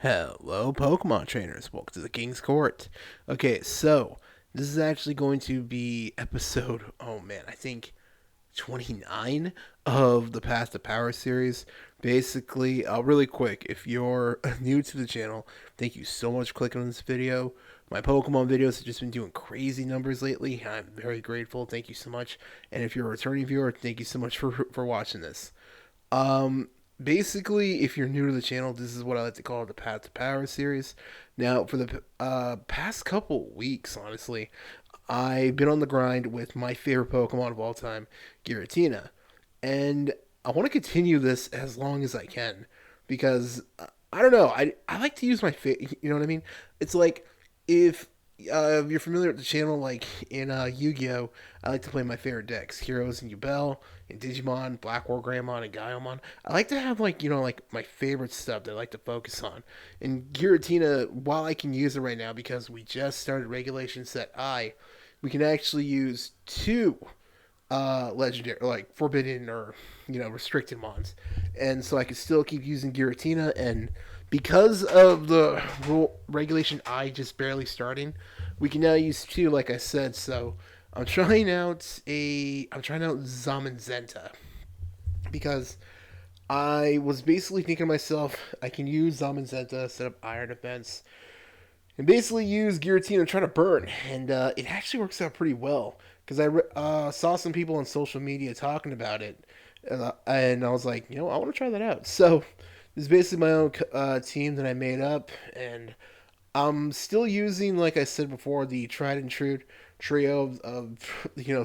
Hello, Pokemon trainers. Welcome to the King's Court. Okay, so this is actually going to be episode, oh man, I think 29 of the Path to Power series. Basically, really quick, if you're new to the channel, thank you so much for clicking on this video. My Pokemon videos have just been doing crazy numbers lately. I'm very grateful. Thank you so much. And if you're a returning viewer, thank you so much for watching this. Um, Basically, if you're new to the channel, this is what I like to call the Path to Power series. Now, for the past couple weeks, honestly, I've been on the grind with my favorite Pokemon of all time, Giratina, and I want to continue this as long as I can because I don't know. I like to use my you know what I mean? It's like if you're familiar with the channel, like in Yu-Gi-Oh, I like to play my favorite decks: Heroes and Yubel, and Digimon, Black War Greymon, and Gaiomon. I like to have like my favorite stuff that I like to focus on. And Giratina, while I can use it right now because we just started Regulation Set I, we can actually use two legendary, like forbidden or restricted mons, and so I can still keep using Giratina. And because of the rule regulation I just barely starting, we can now use two, like I said. So I'm trying out Zamazenta because I was basically thinking to myself, I can use Zamazenta, set up Iron Defense, and basically use Giratina and try to burn. And it actually works out pretty well because I saw some people on social media talking about it, and I was like, I want to try that out. So this is basically my own team that I made up, and I'm still using, like I said before, the tried and true trio of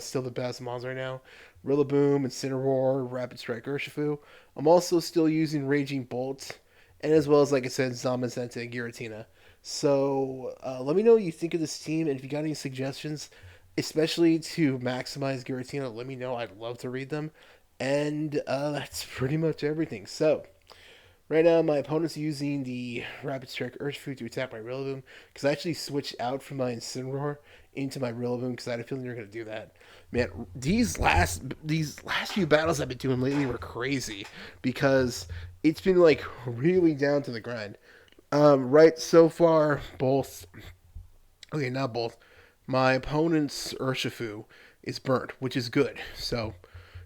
still the best mons right now. Rillaboom, Incineroar, Rapid Strike, Urshifu. I'm also still using Raging Bolt, and as well as, like I said, Zamazenta and Giratina. So let me know what you think of this team, and if you got any suggestions, especially to maximize Giratina, let me know. I'd love to read them. And that's pretty much everything. So right now, my opponent's using the Rapid Strike Urshifu to attack my Rillaboom because I actually switched out from my Incineroar into my Rillaboom because I had a feeling you're going to do that. Man, these last few battles I've been doing lately were crazy because it's been like really down to the grind. Right so far, both okay, not both. My opponent's Urshifu is burnt, which is good. So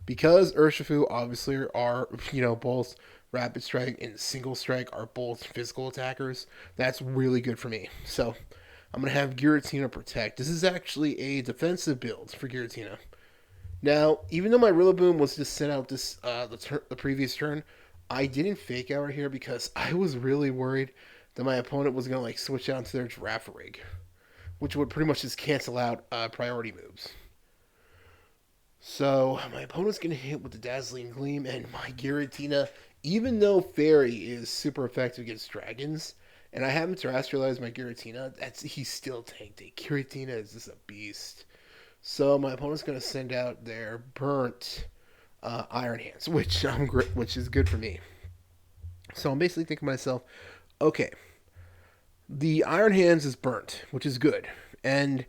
because Urshifu obviously are both Rapid Strike and Single Strike are both physical attackers, that's really good for me. So I'm gonna have Giratina protect. This is actually a defensive build for Giratina. Now, even though my Rillaboom was just sent out the previous turn, I didn't fake out right here because I was really worried that my opponent was gonna like switch out to their Giraffe Rig, which would pretty much just cancel out priority moves. So my opponent's gonna hit with the Dazzling Gleam, and my Giratina, even though Fairy is super effective against dragons, and I haven't terrestrialized my Giratina, he's still tanked it. Giratina is just a beast. So my opponent's gonna send out their burnt Iron Hands, which is good for me. So I'm basically thinking to myself, okay, the Iron Hands is burnt, which is good, and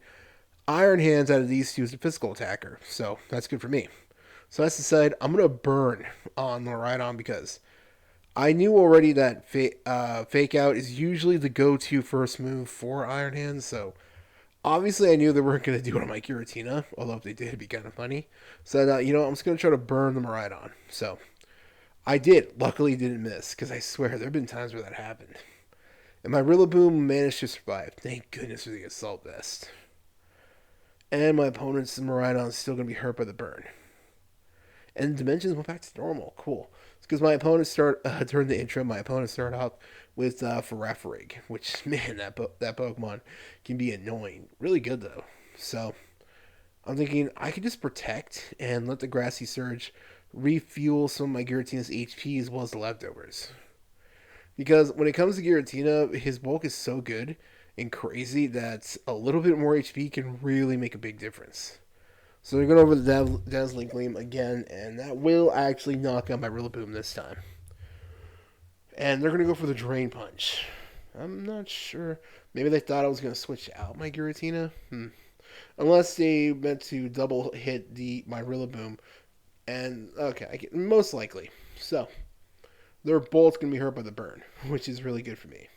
Iron Hands out of these two is a physical attacker, so that's good for me. So that's decided I'm gonna burn on the Rhydon because I knew already that Fake Out is usually the go-to first move for Iron Hands. So obviously I knew they weren't gonna do it on my Giratina, although if they did, it'd be kind of funny. So I'm just gonna try to burn the Rhydon. So I did. Luckily, didn't miss because I swear there have been times where that happened. And my Rillaboom managed to survive. Thank goodness for the Assault Vest. And my opponent's Miraidon is still going to be hurt by the burn. And dimensions went back to normal. Cool. It's because my opponent during the intro, my opponent started off with Farafrig, which, man, that Pokemon can be annoying. Really good, though. So I'm thinking I could just protect and let the Grassy Surge refuel some of my Giratina's HP as well as the leftovers. Because when it comes to Giratina, his bulk is so good and crazy that a little bit more HP can really make a big difference. So they're going over the Dazzling Gleam again, and that will actually knock out my Rillaboom this time. And they're going to go for the Drain Punch. I'm not sure. Maybe they thought I was going to switch out my Giratina. Unless they meant to double hit my Rillaboom. And, okay, most likely. So, they're both going to be hurt by the burn, which is really good for me.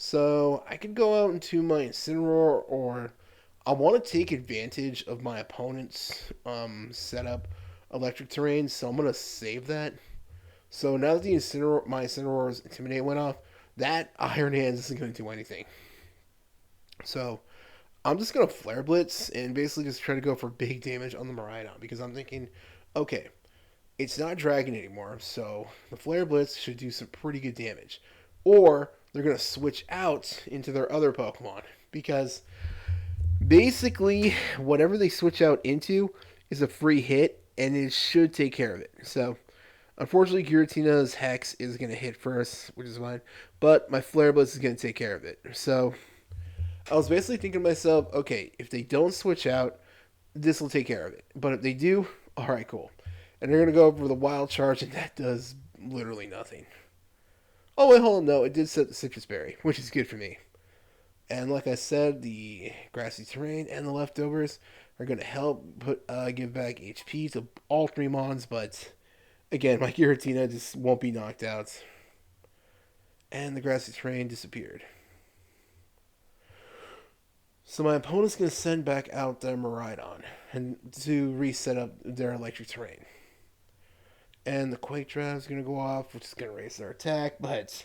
So I could go out into my Incineroar, or I want to take advantage of my opponent's setup electric terrain, so I'm gonna save that. So now that my Incineroar's Intimidate went off, that Iron Hands isn't gonna do anything. So I'm just gonna Flare Blitz and basically just try to go for big damage on the Miraidon because I'm thinking, okay, it's not Dragon anymore, so the Flare Blitz should do some pretty good damage. Or they're going to switch out into their other Pokemon because basically whatever they switch out into is a free hit and it should take care of it. So unfortunately, Giratina's Hex is going to hit first, which is fine, but my Flare Blitz is going to take care of it. So I was basically thinking to myself, okay, if they don't switch out, this will take care of it. But if they do, all right, cool. And they're gonna go for the wild charge, and that does literally nothing. Oh wait, hold on, no, it did set the citrus berry, which is good for me. And like I said, the grassy terrain and the leftovers are gonna help give back HP to all three mons. But again, my Giratina just won't be knocked out, and the grassy terrain disappeared. So my opponent's gonna send back out their Miraidon and to reset up their electric terrain. And the Quake Drive is going to go off, which is going to raise their attack. But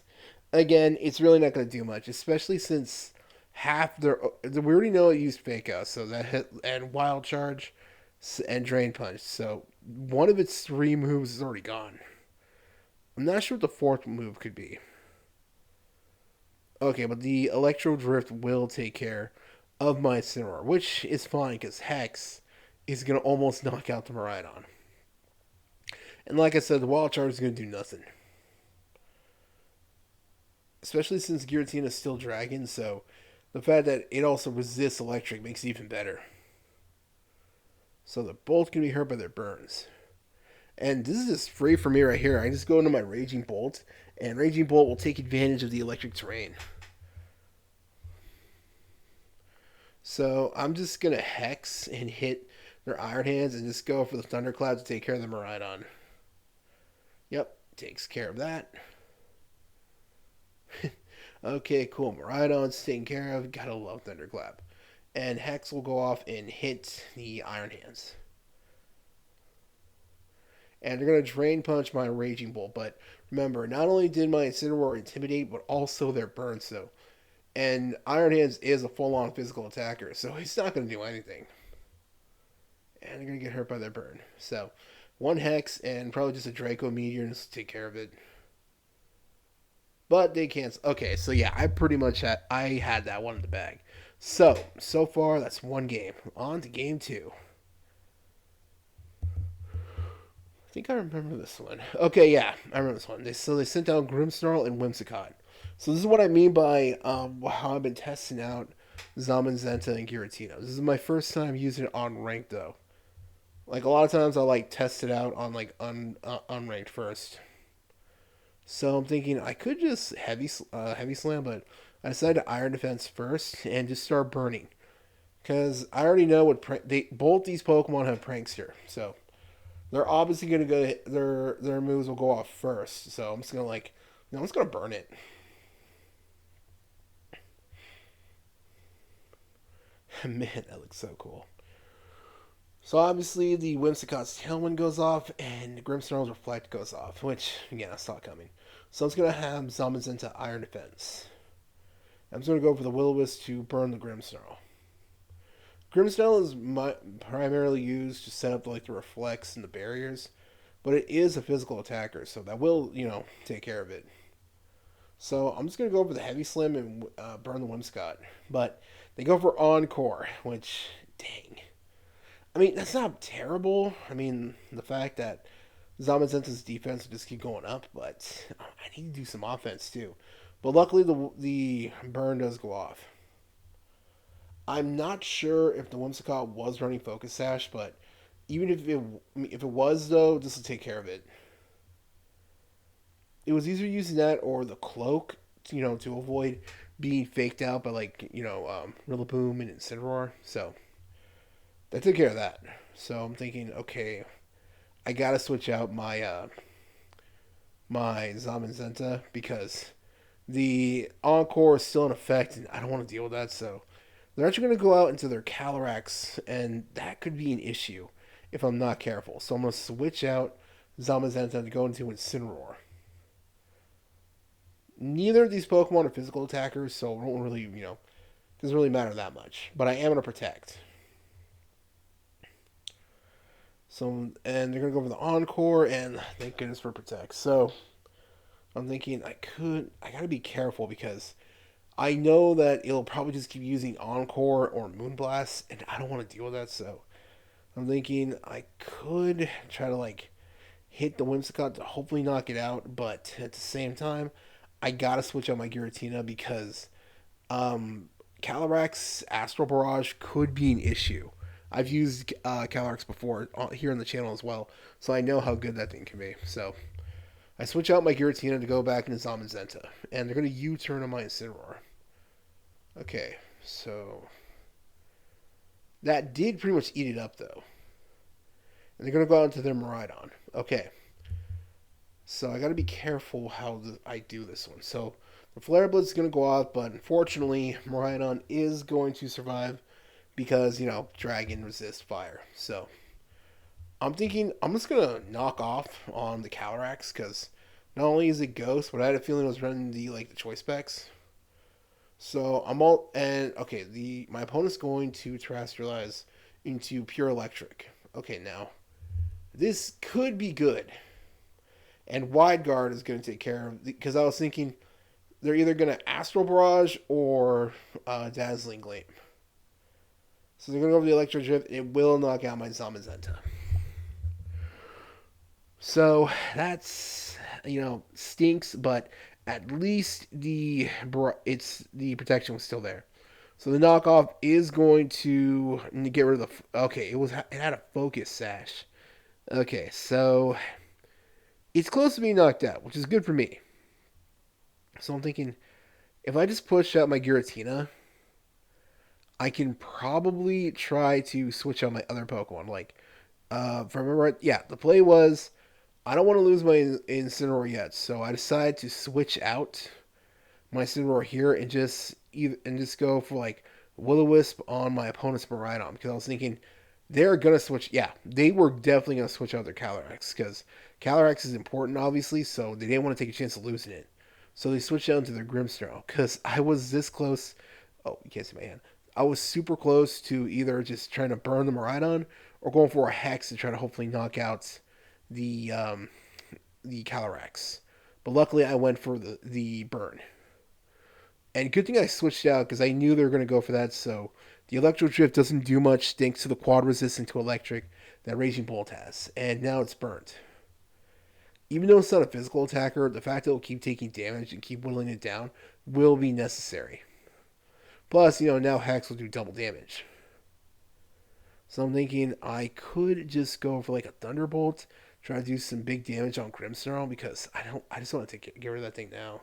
again, it's really not going to do much, especially since half their we already know it used Fake Out, so that hit and Wild Charge and Drain Punch. So one of its three moves is already gone. I'm not sure what the fourth move could be. Okay, but the Electro Drift will take care of my Incineroar, which is fine because Hex is going to almost knock out the Miraidon. And like I said, the Wild Charge is going to do nothing. Especially since Giratina is still Dragon, so the fact that it also resists electric makes it even better. So they're both going to be hurt by their burns. And this is just free for me right here. I just go into my Raging Bolt, and Raging Bolt will take advantage of the electric terrain. So I'm just going to Hex and hit their Iron Hands and just go for the Thundercloud to take care of the Miraidon. Yep, takes care of that. Okay, cool. Miraidon's taken care of. Gotta love Thunderclap. And Hex will go off and hit the Iron Hands. And they're going to Drain Punch my Raging Bolt. But remember, not only did my Incineroar intimidate, but also their burn. So, and Iron Hands is a full-on physical attacker, so he's not going to do anything. And they're going to get hurt by their burn. So, one Hex and probably just a Draco Meteor to take care of it. But they can't. Okay, so yeah, I had that one in the bag. So far that's one game. On to game two. I think I remember this one. Okay, yeah, I remember this one. They sent out Grimmsnarl and Whimsicott. So this is what I mean by how I've been testing out Zamazenta and Giratina. This is my first time using it on ranked though. Like a lot of times I like test it out on like unranked first. So I'm thinking I could just heavy slam, but I decided to Iron Defense first and just start burning because I already know what both these Pokemon have Prankster, so they're obviously gonna go their moves will go off first. So I'm just gonna I'm just gonna burn it. Man, that looks so cool. So obviously the Whimsicott's Tailwind goes off and Grimmsnarl's Reflect goes off, which again I saw coming. So I'm just gonna have Zamazenta Iron Defense. I'm just gonna go for the Will-O-Wisp to burn the Grimmsnarl. Grimmsnarl is primarily used to set up like the reflects and the barriers, but it is a physical attacker, so that will take care of it. So I'm just gonna go for the Heavy Slam and burn the Whimsicott, but they go for Encore, which dang. I mean, that's not terrible. I mean, the fact that Zamazenta's defense will just keep going up, but I need to do some offense too. But luckily, the burn does go off. I'm not sure if the Whimsicott was running Focus Sash, but even if it was though, this will take care of it. It was either using that or the cloak, to avoid being faked out by Rillaboom and Incineroar. So that took care of that. So I'm thinking, okay, I gotta switch out my Zamazenta because The Encore is still in effect, and I don't want to deal with that, so they're actually going to go out into their Calyrex, and that could be an issue if I'm not careful. So I'm going to switch out Zamazenta to go into Incineroar. Neither of these Pokemon are physical attackers, so it won't really, doesn't really matter that much. But I am going to protect. So, and they're going to go for the Encore, and thank goodness for protect. So I'm thinking I got to be careful because I know that it'll probably just keep using Encore or Moonblast, and I don't want to deal with that, so I'm thinking I could try to hit the Whimsicott to hopefully knock it out, but at the same time, I gotta switch out my Giratina because Calyrex Astral Barrage could be an issue. I've used Calyrex before here on the channel as well, so I know how good that thing can be. So I switch out my Giratina to go back into Zamazenta, and they're going to U-turn on my Incineroar. Okay, so that did pretty much eat it up, though. And they're going to go out into their Miraidon. Okay, so I got to be careful how I do this one. So the Flare Blitz is going to go off, but unfortunately, Miraidon is going to survive because, Dragon resists fire. So I'm thinking I'm just going to knock off on the Calyrex because not only is it Ghost, but I had a feeling it was running the choice specs. So I'm all and okay. My opponent's going to terrestrialize into pure electric. Okay, now this could be good, and Wide Guard is going to take care of because I was thinking they're either going to Astral Barrage or Dazzling Gleam. So they're going to go over the Electro Drift. It will knock out my Zamazenta. So that's stinks, but at least the protection was still there. So the knockoff is going to get rid of the. Okay, it had a focus sash. Okay, so it's close to being knocked out, which is good for me. So I'm thinking if I just push out my Giratina, I can probably try to switch out my other Pokemon. If I remember right, yeah, the play was I don't want to lose my Incineroar yet, so I decided to switch out my Incineroar here and just go for Will-O-Wisp on my opponent's Miraidon because I was thinking they're gonna switch. Yeah, they were definitely gonna switch out their Calyrex because Calyrex is important, obviously, so they didn't want to take a chance of losing it. So they switched out to their Grimmsnarl because I was this close. Oh, you can't see my hand. I was super close to either just trying to burn the Miraidon or going for a Hex to try to hopefully knock out the Calyrex. But luckily, I went for the burn. And good thing I switched out because I knew they were going to go for that. So the Electro Drift doesn't do much thanks to the quad resistance to electric that Raging Bolt has. And now it's burnt. Even though it's not a physical attacker, the fact that it'll keep taking damage and keep whittling it down will be necessary. Plus, now Hex will do double damage. So I'm thinking I could just go for a Thunderbolt, try to do some big damage on Grimmsnarl because I just want to get rid of that thing now.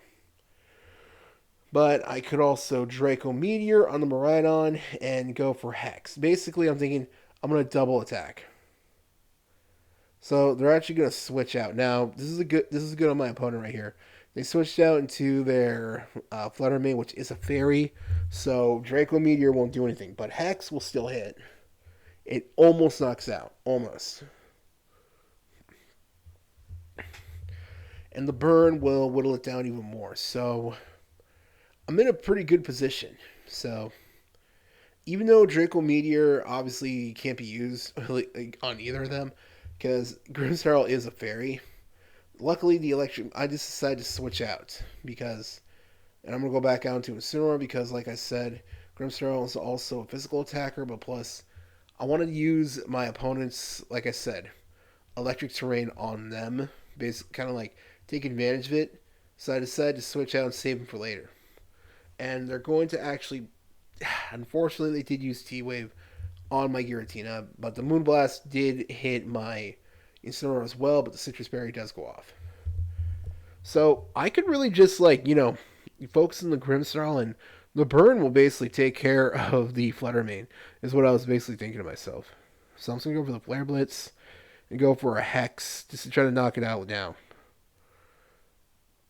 But I could also Draco Meteor on the Miraidon and go for Hex. Basically, I'm thinking I'm going to double attack. So they're actually going to switch out. Now, this is good on my opponent right here. They switched out into their Fluttermane, which is a fairy. So Draco Meteor won't do anything. But Hex will still hit. It almost knocks out. Almost. And the burn will whittle it down even more. So I'm in a pretty good position. So even though Draco Meteor obviously can't be used on either of them, because Grimmsnarl is a fairy, luckily the electric, I just decided to switch out because, and I'm going to go back out into Incineroar because, like I said, Grimmsnarl is also a physical attacker, but plus, I want to use my opponent's, like I said, electric terrain on them, basically kind of take advantage of it. So I decided to switch out and save them for later. And they're going to actually, unfortunately, they did use T-Wave on my Giratina, but the Moonblast did hit my Incineroar as well, but the Citrus Berry does go off. So I could really just focus on the Grimmsnarl, and the burn will basically take care of the Fluttermane, is what I was basically thinking to myself. So I'm just going to go for the Flare Blitz and go for a Hex just to try to knock it out now.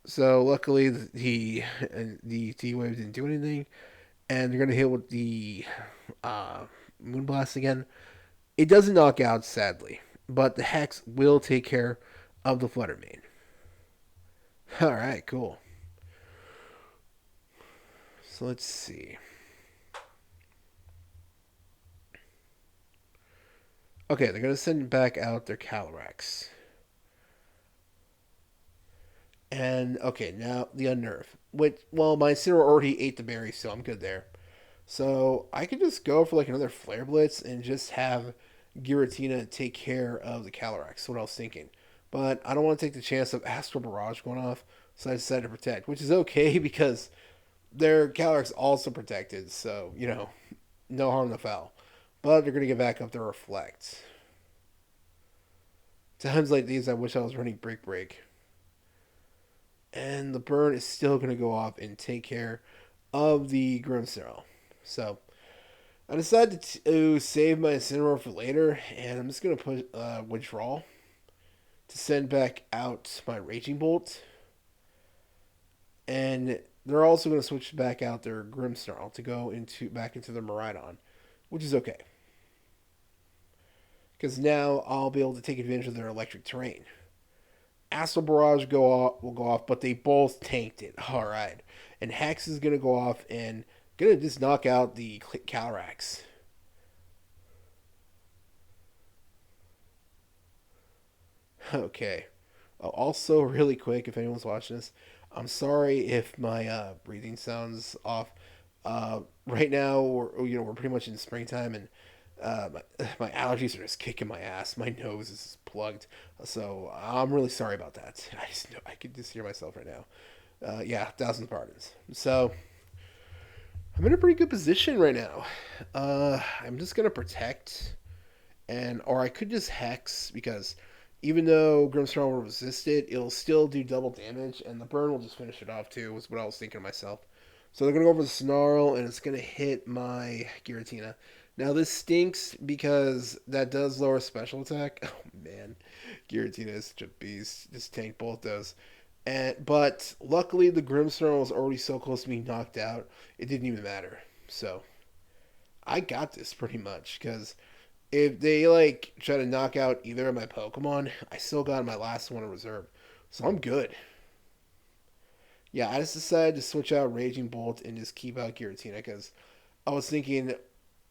So luckily the T wave didn't do anything, and they're gonna hit with the uh, Moonblast again. It doesn't knock out, sadly, but the Hex will take care of the Flutter Mane. All right, cool. So let's see. Okay, they're gonna send back out their Calyrex. And okay, now the Unnerve. Which, well, my Incineroar already ate the berry, so I'm good there. So I could just go for like another Flare Blitz and just have Giratina take care of the Calyrex. What I was thinking, but I don't want to take the chance of Astral Barrage going off, so I decided to protect, which is okay because their Calyrex also protected. So no harm, no foul. But they're gonna get back up to Reflect. Times like these, I wish I was running Break Break. And the burn is still going to go off and take care of the Grimmsnarl. So I decided to save my Incineroar for later, and I'm just going to put Withdrawal to send back out my Raging Bolt. And they're also going to switch back out their Grimmsnarl to go back into the Miraidon, which is okay. Because now I'll be able to take advantage of their electric terrain. Astral Barrage will go off, but they both tanked it. All right, and Hex is gonna go off and gonna just knock out the Calyrex. Okay. Also, really quick, if anyone's watching this, I'm sorry if my breathing sounds off. Right now, we're pretty much in springtime, and my allergies are just kicking my ass. My nose is plugged, so I'm really sorry about that. I just know I can just hear myself right now. Yeah, thousand pardons. So I'm in a pretty good position right now. I'm just gonna protect, or I could just hex because even though Grimmsnarl will resist it, it'll still do double damage, and the burn will just finish it off too. Was what I was thinking to myself. So they're gonna go over the Snarl, and it's gonna hit my Giratina. Now this stinks because that does lower special attack. Oh man, Giratina is such a beast. Just tank both those. But luckily the Grimmsnarl was already so close to being knocked out, it didn't even matter. So I got this pretty much because if they like try to knock out either of my Pokemon, I still got my last one in reserve, so I'm good. Yeah, I just decided to switch out Raging Bolt and just keep out Giratina because I was thinking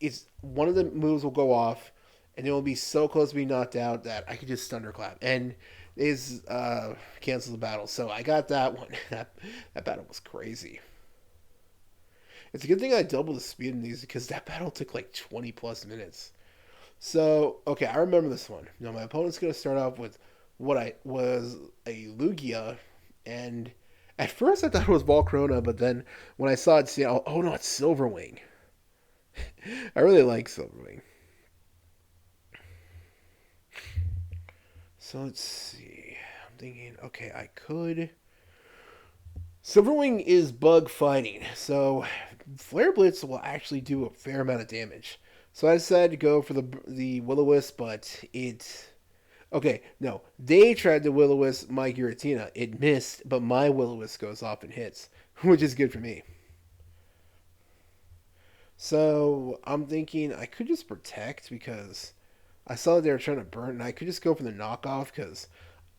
it's one of the moves will go off and it will be so close to being knocked out that I could just thunderclap and is cancel the battle. So I got that one. That battle was crazy. It's a good thing I doubled the speed in these because that battle took like 20 plus minutes. So okay, I remember this one. Now my opponent's gonna start off with what I was a Lugia, and at first I thought it was Volcrona, but then when I saw it, oh no, it's Silverwing. I really like Silverwing. So let's see. I'm thinking, okay, I could. Silverwing is bug fighting, so Flare Blitz will actually do a fair amount of damage. So I decided to go for the Will-O-Wisp, but it. Okay, no, they tried to Will-O-Wisp my Giratina. It missed, but my Will-O-Wisp goes off and hits, which is good for me. So I'm thinking I could just protect because I saw that they were trying to burn, and I could just go for the knockoff because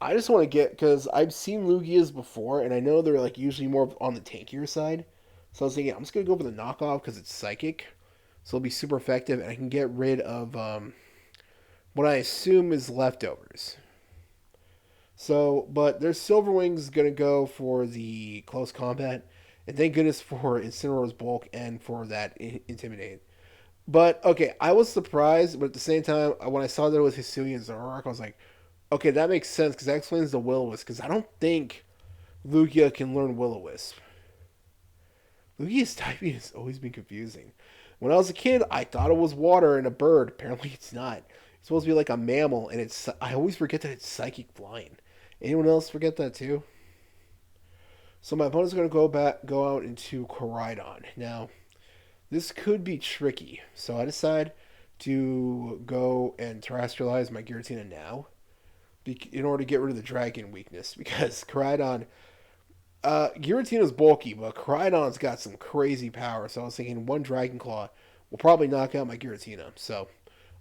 I just want to get because I've seen Lugias before, and I know they're like usually more on the tankier side. So I was thinking I'm just gonna go for the knockoff because it's psychic, so it'll be super effective, and I can get rid of what I assume is leftovers. So, but their Silverwing's gonna go for the close combat, and thank goodness for Incineroar's bulk and for that intimidate. But okay, I was surprised, but at the same time, when I saw that it was Hisuian Zoroark, I was like, okay, that makes sense because that explains the Will-O-Wisp. Because I don't think Lugia can learn Will-O-Wisp. Lugia's typing has always been confusing. When I was a kid, I thought it was water and a bird. Apparently, it's not. It's supposed to be like a mammal, and it's. I always forget that it's psychic flying. Anyone else forget that too? So my opponent's going to go out into Koraidon. Now, this could be tricky. So I decide to go and terrestrialize my Giratina now in order to get rid of the dragon weakness because Koraidon Giratina's bulky, but Koraidon's got some crazy power. So I was thinking one Dragon Claw will probably knock out my Giratina. So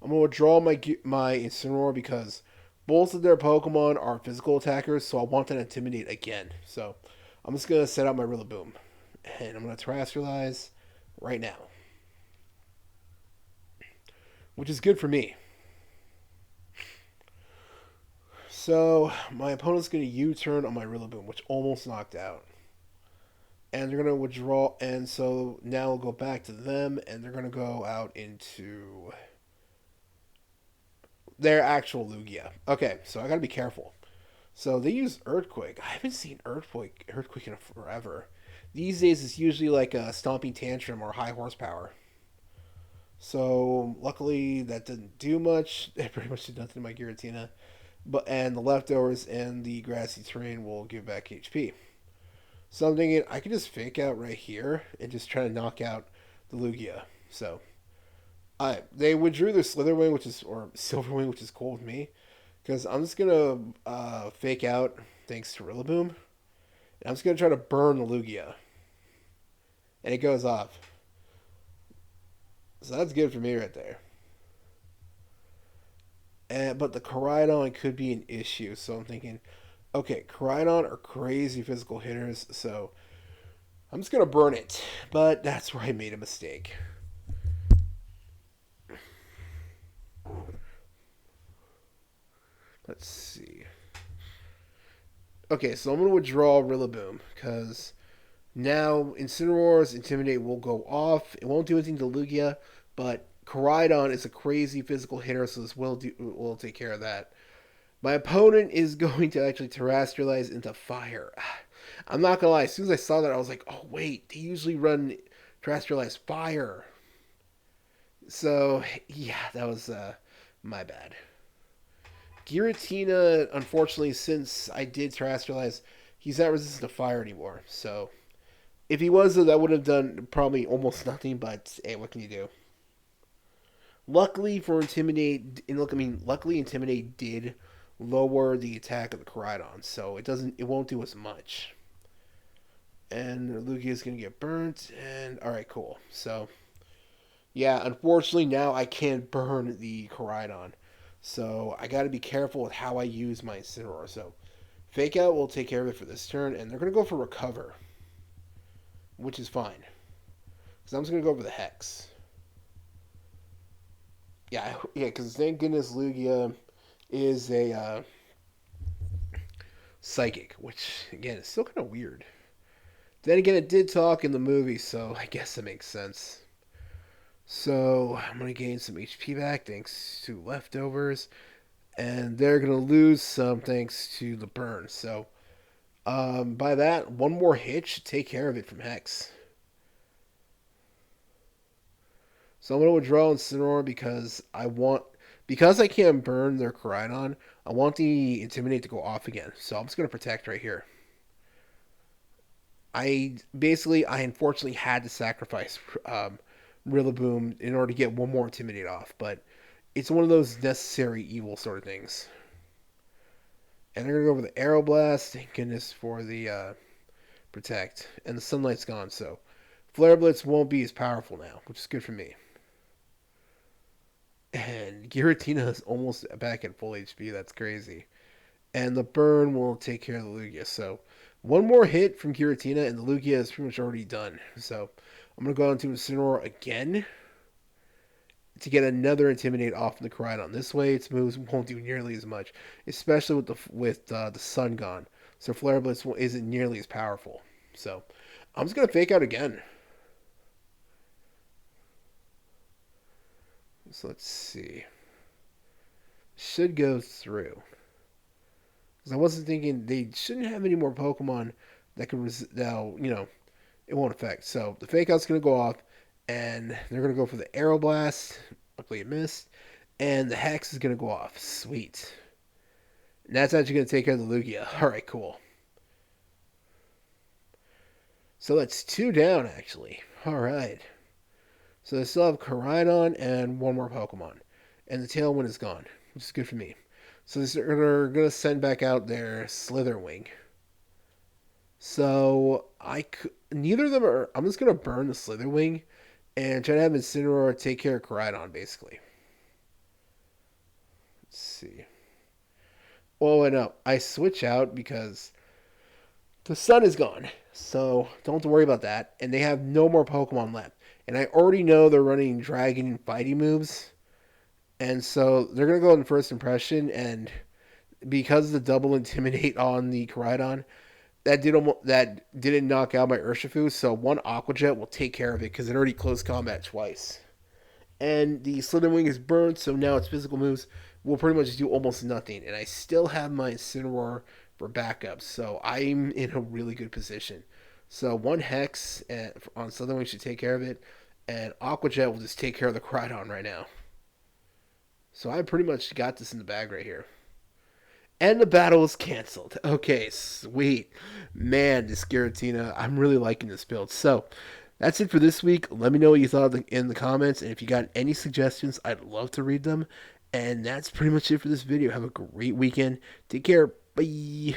I'm gonna withdraw my Incineroar because both of their Pokemon are physical attackers. So I want to intimidate again. So I'm just gonna set out my Rillaboom, and I'm gonna Terastallize right now, which is good for me. So my opponent's gonna U-turn on my Rillaboom, which almost knocked out. And they're gonna withdraw, and so now we'll go back to them, and they're gonna go out into their actual Lugia. Okay, so I gotta be careful. So they use Earthquake. I haven't seen Earthquake in forever. These days it's usually like a Stomping Tantrum or High Horsepower. So luckily that didn't do much. It pretty much did nothing to my Giratina. And the leftovers and the grassy terrain will give back HP. So I'm thinking I could just fake out right here and just try to knock out the Lugia. So they withdrew their Slitherwing, which is or Silverwing, which is cool with me, because I'm just gonna fake out thanks to Rillaboom. And I'm just gonna try to burn the Lugia, and it goes off. So that's good for me right there. But the Koraidon could be an issue, so I'm thinking, okay, Koraidon are crazy physical hitters, so I'm just gonna burn it. But that's where I made a mistake. Let's see. Okay, so I'm gonna withdraw Rillaboom because now Incineroar's Intimidate will go off. It won't do anything to Lugia, but Koraidon is a crazy physical hitter, so this will take care of that. My opponent is going to actually terrestrialize into fire. I'm not gonna lie, as soon as I saw that, I was like, oh wait, they usually run terrestrialize fire. So yeah, that was my bad. Giratina, unfortunately, since I did terrestrialize, he's not resistant to fire anymore. So if he was, that would have done probably almost nothing. But hey, what can you do? Luckily for Intimidate, luckily Intimidate did lower the attack of the Koraidon, so it won't do as much. And Lugia's gonna get burnt. And all right, cool. So yeah, unfortunately now I can't burn the Koraidon, so I got to be careful with how I use my Incineroar. So Fake Out will take care of it for this turn, and they're gonna go for Recover, which is fine because I'm just gonna go over the Hex. Yeah, because thank goodness Lugia is a psychic, which again is still kind of weird. Then again, it did talk in the movie, so I guess it makes sense. So I'm gonna gain some HP back thanks to leftovers, and they're gonna lose some thanks to the burn. So by that, one more hit should take care of it from Hex. So I'm gonna withdraw Incineroar because I can't burn their Koraidon. I want the Intimidate to go off again. So I'm just gonna protect right here. I unfortunately had to sacrifice Rillaboom in order to get one more Intimidate off, but it's one of those necessary evil sort of things. And they're gonna go over the Aeroblast. Thank goodness for the Protect, and the Sunlight's gone, so Flare Blitz won't be as powerful now, which is good for me. And Giratina is almost back at full HP. That's crazy. And the burn will take care of the Lugia. So one more hit from Giratina, and the Lugia is pretty much already done. So I'm going to go into Incineroar again to get another Intimidate off the Koraidon. This way, its moves won't do nearly as much, especially with the Sun gone. So Flare Blitz isn't nearly as powerful. So I'm just going to Fake Out again. So let's see. Should go through. Because I wasn't thinking they shouldn't have any more Pokemon that can now, it won't affect. So the Fake Out's going to go off, and they're going to go for the Aeroblast. Luckily it missed. And the Hex is going to go off. Sweet. And that's actually going to take care of the Lugia. Alright, cool. So that's 2 down, actually. Alright. So they still have Koraidon and one more Pokemon. And the Tailwind is gone, which is good for me. So they're going to send back out their Slitherwing. So neither of them are. I'm just gonna burn the Slitherwing and try to have Incineroar take care of Koraidon, basically. Let's see. Oh, wait, no. I switch out because the sun is gone. So don't have to worry about that. And they have no more Pokemon left. And I already know they're running Dragon and Fighting moves. And so they're going to go in first impression. And because of the double Intimidate on the Koraidon, that didn't knock out my Urshifu. So one Aqua Jet will take care of it because it already closed combat twice. And the Slitherwing is burned, so now its physical moves will pretty much do almost nothing. And I still have my Incineroar for backup, so I'm in a really good position. So one Hex on Slitherwing should take care of it, and Aqua Jet will just take care of the Crydon right now. So I pretty much got this in the bag right here. And the battle is canceled. Okay, sweet. Man, this Giratina, I'm really liking this build. So, that's it for this week. Let me know what you thought in the comments. And if you got any suggestions, I'd love to read them. And that's pretty much it for this video. Have a great weekend. Take care. Bye.